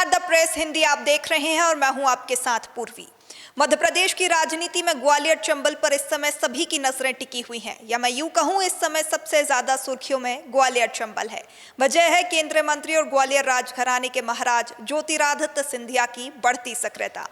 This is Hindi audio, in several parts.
नमस्कार, द प्रेस हिंदी आप देख रहे हैं और मैं हूं आपके साथ पूर्वी। मध्य प्रदेश की राजनीति में ग्वालियर चंबल पर इस समय सभी की नजरें टिकी हुई हैं, या मैं यूं कहूं इस समय सबसे ज्यादा सुर्खियों में ग्वालियर चंबल है। वजह है केंद्रीय मंत्री और ग्वालियर राजघराने के महाराज ज्योतिरादित्य सिंधिया की बढ़ती सक्रियता।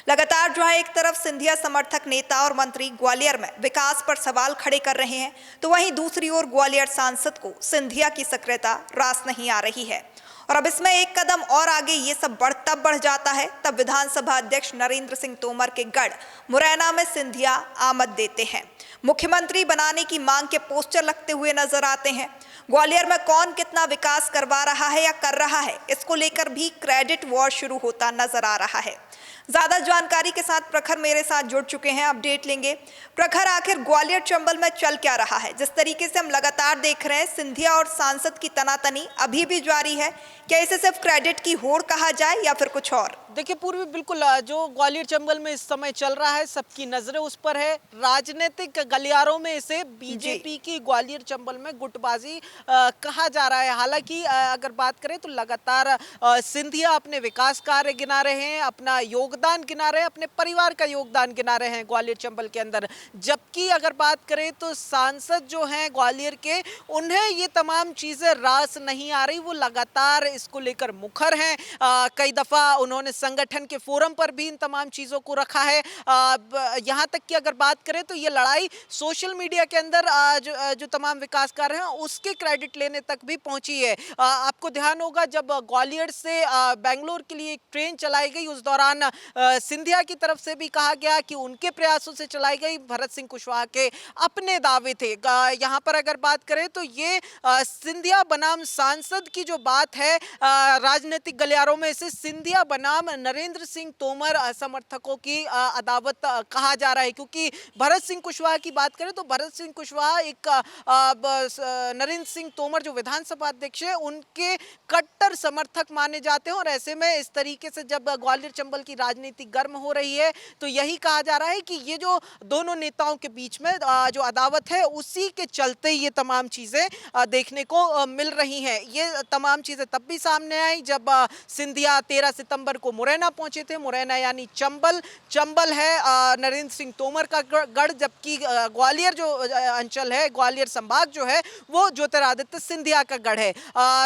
लगातार जहां एक तरफ सिंधिया समर्थक नेता और मंत्री ग्वालियर में विकास पर सवाल खड़े कर रहे हैं, तो वहीं दूसरी ओर ग्वालियर सांसद को सिंधिया की सक्रियता रास नहीं आ रही है। और अब इसमें एक कदम और आगे ये सब तब बढ़ जाता है तब विधानसभा अध्यक्ष नरेंद्र सिंह तोमर के गढ़ मुरैना में सिंधिया आमद देते हैं। मुख्यमंत्री बनाने की मांग के पोस्टर लगते हुए नजर आते हैं। ग्वालियर में कौन कितना विकास करवा रहा है या कर रहा है, इसको लेकर भी क्रेडिट वॉर शुरू होता नजर आ रहा है। ज्यादा जानकारी के साथ प्रखर मेरे साथ जुड़ चुके हैं, अपडेट लेंगे। प्रखर, आखिर ग्वालियर चंबल में चल क्या रहा है? जिस तरीके से हम लगातार देख रहे हैं, सिंधिया और सांसद की तनातनी अभी भी जारी है। क्या इसे सिर्फ क्रेडिट की होड़ कहा जाए या फिर कुछ और? देखिए पूर्वी, बिल्कुल जो ग्वालियर चंबल में इस समय चल रहा है, सबकी नजरें उस पर है। राजनीतिक गलियारों में इसे बीजेपी की ग्वालियर चंबल में गुटबाजी कहा जा रहा है। हालांकि अगर बात करें तो लगातार सिंधिया अपने विकास कार्य गिना रहे हैं, अपना योगदान गिना रहे हैं, अपने परिवार का योगदान गिना रहे हैं ग्वालियर चंबल के अंदर। जबकि अगर बात करें तो सांसद जो हैं ग्वालियर के, उन्हें ये तमाम चीजें रास नहीं आ रही। वो लगातार इसको लेकर मुखर हैं। कई दफा उन्होंने संगठन के फोरम पर भी इन तमाम चीजों को रखा है। यहां तक कि अगर बात करें तो ये लड़ाई सोशल मीडिया के अंदर जो तमाम विकास कार्य हैं उसके क्रेडिट लेने तक भी पहुंची है। आपको ध्यान होगा जब ग्वालियर से बेंगलोर के लिए एक ट्रेन चलाई गई, उस दौरान सिंधिया की तरफ से भी कहा गया कि उनके प्रयासों से चलाई गई। भरत सिंह कुशवाहा के अपने दावे थे। यहां पर अगर बात करें तो ये सिंधिया बनाम सांसद की जो बात है, राजनीतिक गलियारों में इसे सिंधिया बनाम नरेंद्र सिंह तोमर समर्थकों की अदावत कहा जा रहा है। क्योंकि भरत सिंह कुशवाहा की बात करें तो भरत सिंह कुशवाहा एक नरेंद्र सिंह तोमर जो विधानसभा अध्यक्ष है, उनके कट्टर समर्थक माने जाते हैं। और ऐसे में इस तरीके से जब ग्वालियर चंबल की राजनीति गर्म हो रही है तो यही कहा जा रहा है कि ये जो दोनों नेताओं के बीच में जो अदावत है, उसी के चलते ये तमाम चीजें देखने को मिल रही हैं। ये तमाम चीजें तब भी सामने आई जब सिंधिया 13 सितंबर को मुरैना पहुंचे थे। मुरैना यानी चंबल है नरेंद्र सिंह तोमर का गढ़, जबकि ग्वालियर जो अंचल है, ग्वालियर संभाग जो है, वो ज्योतिरादित्य सिंधिया का गढ़ है।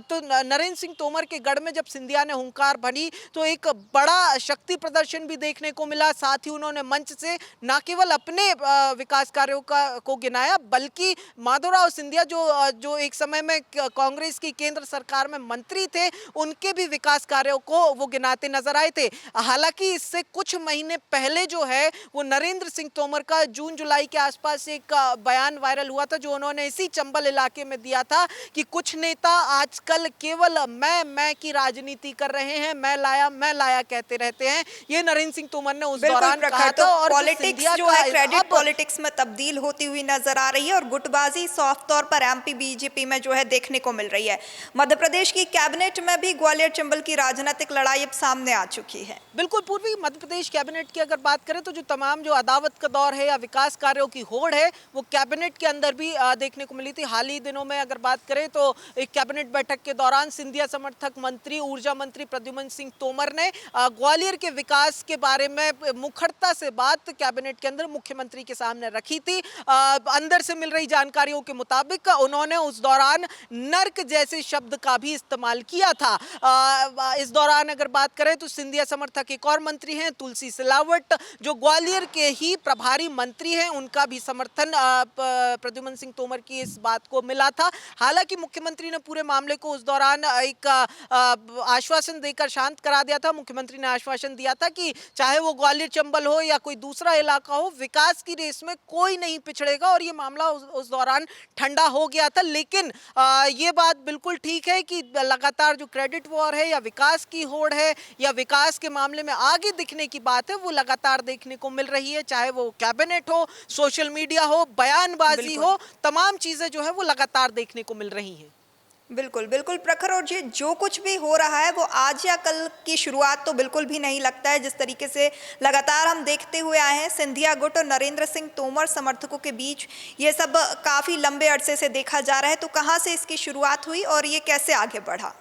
तो नरेंद्र सिंह तोमर के गढ़ में जब सिंधिया ने हुंकार भरी तो एक बड़ा शक्ति प्रदर्शन भी देखने को मिला। साथ ही उन्होंने मंच से न केवल अपने विकास कार्यों को गिनाया, बल्कि माधवराव सिंधिया जो एक समय में कांग्रेस की केंद्र सरकार में मंत्री थे, उनके भी विकास कार्यों को वो गिनाते नजर आए थे। हालांकि इससे कुछ महीने पहले जो है वो नरेंद्र सिंह तोमर का जून जुलाई के आसपास एक बयान वायरल हुआ था, जो उन्होंने इसी चंबल इलाके में दिया था कि कुछ नेता आजकल केवल मैं की राजनीति कर रहे हैं, मैं लाया कहते रहते हैं। ये नरेंद्र सिंह तोमर ने उस दौरान कहा था। और पॉलिटिक्स जो है क्रेडिट पॉलिटिक्स में तब्दील होती हुई नजर आ रही है और गुटबाजी साफ तौर पर एमपी बीजेपी में जो है देखने को मिल रही है। मध्य प्रदेश की कैबिनेट में भी ग्वालियर चंबल की राजनीतिक लड़ाई अब सामने आ चुकी है। बिल्कुल पूर्वी, मध्य प्रदेश कैबिनेट की अगर बात करें तो जो तमाम जो अदावत का दौर है या विकास कार्यों की होड़ है, वो कैबिनेट के अंदर भी देखने को मिली थी। हाल ही दिनों में अगर बात करें तो एक कैबिनेट बैठक के दौरान सिंधिया समर्थक मंत्री, ऊर्जा मंत्री प्रद्युम्न सिंह तोमर ने ग्वालियर के विकास के बारे में मुखरता से बात कैबिनेट के अंदर मुख्यमंत्री के सामने रखी थी। अंदर से मिल रही जानकारियों के मुताबिक उन्होंने उस दौरान नर्क जैसे शब्द का भी इस्तेमाल किया था। इस दौरान अगर बात करें तो सिंधिया समर्थक एक और मंत्री हैं तुलसी सिलावट, जो ग्वालियर के ही प्रभारी मंत्री हैं, उनका भी समर्थन प्रद्युम्न सिंह तोमर की इस बात को मिला था। हालांकि मुख्यमंत्री ने पूरे मामले को उस दौरान एक आश्वासन देकर शांत करा दिया था। मुख्यमंत्री ने आश्वासन दिया था कि चाहे वो ग्वालियर चंबल हो या कोई दूसरा इलाका हो, विकास की रेस में कोई नहीं पिछड़ेगा। और ये मामला उस दौरान ठंडा हो गया था। लेकिन ये बात बिल्कुल ठीक है कि लगातार जो क्रेडिट वॉर है या विकास की होड़ है या विकास के मामले में आगे दिखने की बात है, वो लगातार देखने को मिल रही है। चाहे वो कैबिनेट हो, सोशल मीडिया हो, बयानबाजी हो, तमाम चीजें जो है वो लगातार देखने को मिल रही हैं। बिल्कुल बिल्कुल प्रखर, और ये जो कुछ भी हो रहा है वो आज या कल की शुरुआत तो बिल्कुल भी नहीं लगता है। जिस तरीके से लगातार हम देखते हुए आए हैं, सिंधिया गुट और नरेंद्र सिंह तोमर समर्थकों के बीच ये सब काफ़ी लंबे अरसे से देखा जा रहा है। तो कहाँ से इसकी शुरुआत हुई और ये कैसे आगे बढ़ा?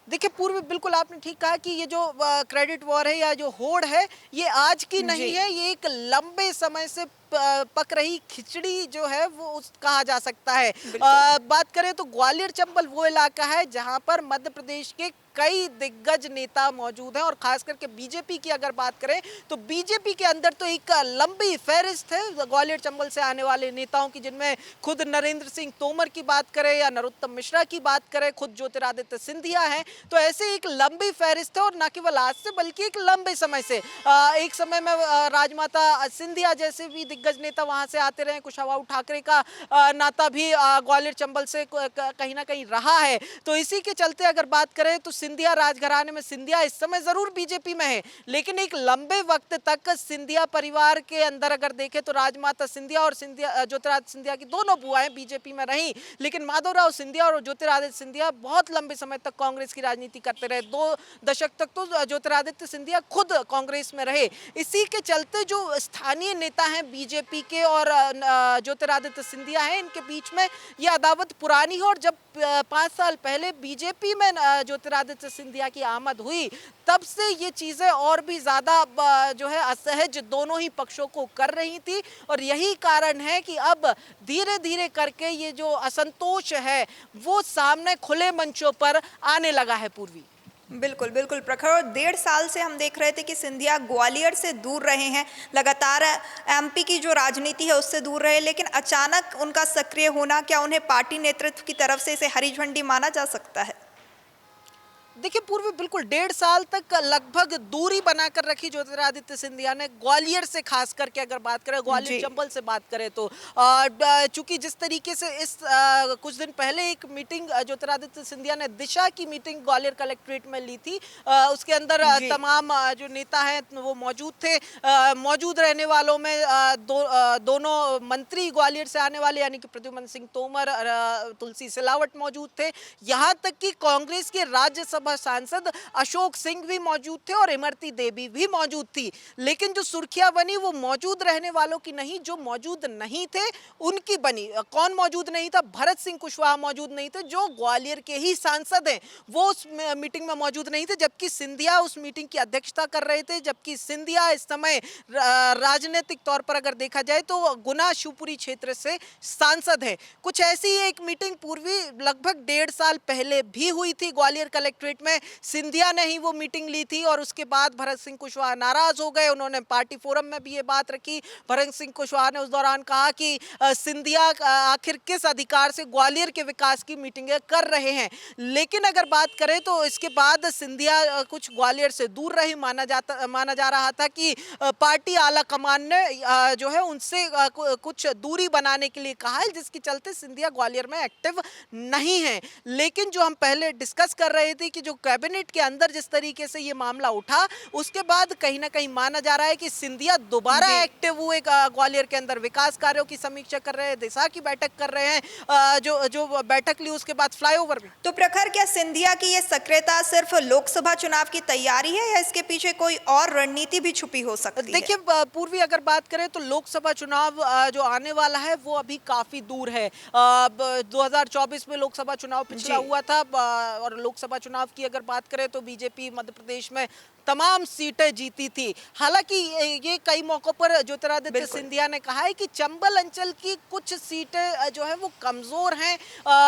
देखिए पूर्व बिल्कुल आपने ठीक कहा कि ये जो क्रेडिट वॉर है या जो होड़ है ये आज की नहीं जी। है, ये एक लंबे समय से पक रही खिचड़ी जो है वो कहा जा सकता है। बिल्कुल। बात करें तो ग्वालियर चंबल वो इलाका है जहां पर मध्य प्रदेश के कई दिग्गज नेता मौजूद हैं और खास करके बीजेपी की अगर बात करें तो बीजेपी के अंदर तो एक लंबी फहरिस्त है ग्वालियर चंबल से आने वाले नेताओं की, जिनमें खुद नरेंद्र सिंह तोमर की बात करें या नरोत्तम मिश्रा की बात करें, खुद ज्योतिरादित्य सिंधिया हैं, तो ऐसे एक लंबी फहरिस्त है और न केवल आज से बल्कि एक लंबे समय से। एक समय में राजमाता सिंधिया जैसे भी दिग्गज नेता वहां से आते रहे, कुशवाहा ठाकरे का नाता भी ग्वालियर चंबल से कहीं ना कहीं रहा है। तो इसी के चलते अगर बात करें तो सिंधिया राजघराने में सिंधिया इस समय जरूर बीजेपी में है, लेकिन एक लंबे वक्त तक सिंधिया परिवार के अंदर अगर देखें तो राजमाता सिंधिया और सिंधिया ज्योतिरादित्य सिंधिया की दोनों बुआएं बीजेपी में रही, लेकिन माधवराव सिंधिया और ज्योतिरादित्य सिंधिया बहुत लंबे समय तक कांग्रेस की राजनीति करते रहे। 2 दशक तक तो ज्योतिरादित्य सिंधिया खुद कांग्रेस में रहे। इसी के चलते जो स्थानीय नेता हैं बीजेपी के और ज्योतिरादित्य सिंधिया हैं, इनके बीच में ये अदावत पुरानी है और जब 5 साल पहले बीजेपी में ज्योतिरादित्य सिंधिया की आमद हुई तब से ये चीजें और भी ज्यादा जो है असहज दोनों ही पक्षों को कर रही थी और यही कारण है कि अब धीरे धीरे करके ये जो असंतोष है वो सामने खुले मंचों पर आने लगा है। पूर्वी बिल्कुल, बिल्कुल प्रखर। और 1.5 साल से हम देख रहे थे कि सिंधिया ग्वालियर से दूर रहे हैं, लगातार एमपी की जो राजनीति है उससे दूर रहे, लेकिन अचानक उनका सक्रिय होना, क्या उन्हें पार्टी नेतृत्व की तरफ से इसे हरी झंडी माना जा सकता है? देखिए पूर्वी बिल्कुल 1.5 साल तक लगभग दूरी बनाकर रखी ज्योतिरादित्य सिंधिया ने ग्वालियर से, खास करके अगर बात करें ग्वालियर चंबल से बात करें तो चूंकि जिस तरीके से इस कुछ दिन पहले एक मीटिंग ज्योतिरादित्य सिंधिया ने दिशा की मीटिंग ग्वालियर कलेक्ट्रेट में ली थी, उसके अंदर तमाम जो नेता हैं वो मौजूद थे। मौजूद रहने वालों में दोनों मंत्री ग्वालियर से आने वाले यानी कि प्रद्युम्न सिंह तोमर, तुलसी सिलावट मौजूद थे। यहाँ तक कि कांग्रेस के राज्यसभा सांसद अशोक सिंह भी मौजूद थे और इमरती देवी भी मौजूद थी। लेकिन जो सुर्खियां बनी वो मौजूद रहने वालों की नहीं, जो मौजूद नहीं थे उनकी बनी। कौन मौजूद नहीं था? भरत सिंह कुशवाहा मौजूद नहीं थे, जो ग्वालियर के ही सांसद हैं, वो उस मीटिंग में मौजूद नहीं थे, जबकि सिंधिया उस मीटिंग की अध्यक्षता कर रहे थे। जबकि सिंधिया इस समय राजनीतिक तौर पर अगर देखा जाए तो गुना शिवपुरी क्षेत्र से सांसद है। कुछ ऐसी एक मीटिंग पूर्वी लगभग 1.5 साल पहले भी हुई थी ग्वालियर कलेक्ट्रेट में। सिंधिया ने ही वो मीटिंग ली थी और उसके बाद भरत सिंह कुशवाहा नाराज हो गए। उन्होंने पार्टी फोरम में भी ये बात रखी। भरत सिंह कुशवाहा ने उस दौरान कहा कि सिंधिया आखिर किस अधिकार से ग्वालियर के विकास की मीटिंगें कर रहे हैं। लेकिन अगर बात करें तो इसके बाद सिंधिया कुछ ग्वालियर से दूर रहे। माना जा रहा था कि पार्टी आला कमान ने जो है उनसे कुछ दूरी बनाने के लिए कहा है, जिसके चलते सिंधिया ग्वालियर में एक्टिव नहीं है। लेकिन जो हम पहले डिस्कस कर रहे थे कि जो कैबिनेट के अंदर जिस तरीके से ये मामला उठा, उसके बाद कहीं ना कहीं माना जा रहा है कि सिंधिया दोबारा एक्टिव हुए, ग्वालियर के अंदर विकास कार्यों की समीक्षा कर रहे हैं, दिशा की बैठक कर रहे हैं, जो बैठक ली उसके बाद फ्लाईओवर भी। तो प्रखर, क्या सिंधिया की ये सक्रियता सिर्फ लोकसभा चुनाव की तैयारी है या इसके पीछे कोई और रणनीति भी छुपी हो सकती है? देखिए पूर्वी अगर बात करें तो लोकसभा चुनाव जो आने वाला है वो अभी काफी दूर है। 2024 में लोकसभा चुनाव पिछला हुआ था और लोकसभा चुनाव की अगर बात करें तो बीजेपी मध्य प्रदेश में तमाम सीटें जीती थी। हालांकि ये कई मौकों पर ज्योतिरादित्य सिंधिया ने कहा है कि चंबल अंचल की कुछ सीटें जो है वो कमजोर हैं,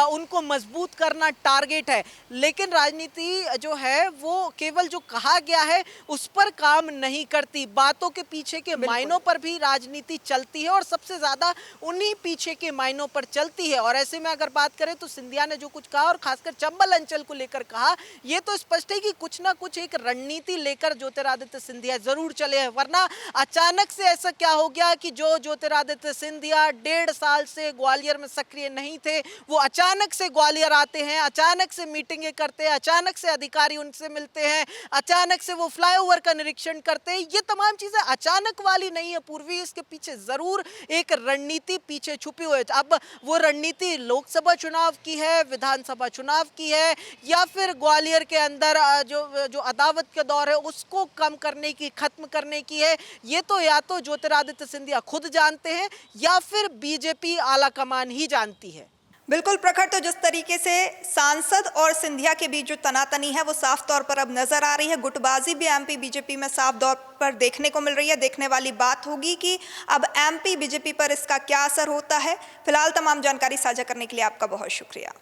उनको मजबूत करना टारगेट है। लेकिन राजनीति जो है वो केवल जो कहा गया है उस पर काम नहीं करती, बातों के पीछे के मायनों पर भी राजनीति चलती है और सबसे ज्यादा उन्हीं पीछे के मायनों पर चलती है। और ऐसे में अगर बात करें तो सिंधिया ने जो कुछ कहा और खासकर चंबल अंचल को लेकर कहा, ये तो स्पष्ट है कि कुछ ना कुछ एक रणनीति लेकर ज्योतिरादित्य सिंधिया जरूर चले हैं। वरना अचानक से ऐसा क्या हो गया कि जो ज्योतिरादित्य सिंधिया 1.5 साल से ग्वालियर में सक्रिय नहीं थे, वो अचानक से ग्वालियर आते हैं, अचानक से मीटिंगें करते हैं, अचानक से अधिकारी उनसे मिलते हैं, अचानक से वो फ्लाईओवर का निरीक्षण करते हैं। ये तमाम चीजें अचानक वाली नहीं है पूर्वी, इसके पीछे जरूर एक रणनीति पीछे छुपी हुई है। अब वो रणनीति लोकसभा चुनाव की है, विधानसभा चुनाव की है, या फिर ग्वालियर के अंदर जो अदावत के दौर है उसको कम करने की, खत्म करने की है, ये तो या तो ज्योतिरादित्य सिंधिया खुद जानते हैं या फिर बीजेपी आला कमान ही जानती है। बिल्कुल प्रखर, तो जिस तरीके से सांसद और सिंधिया के बीच जो तनातनी है वो साफ तौर पर अब नजर आ रही है। गुटबाजी भी एमपी बीजेपी में साफ तौर पर देखने को मिल रही है। देखने वाली बात होगी कि अब एमपी बीजेपी पर इसका क्या असर होता है। फिलहाल तमाम जानकारी साझा करने के लिए आपका बहुत शुक्रिया।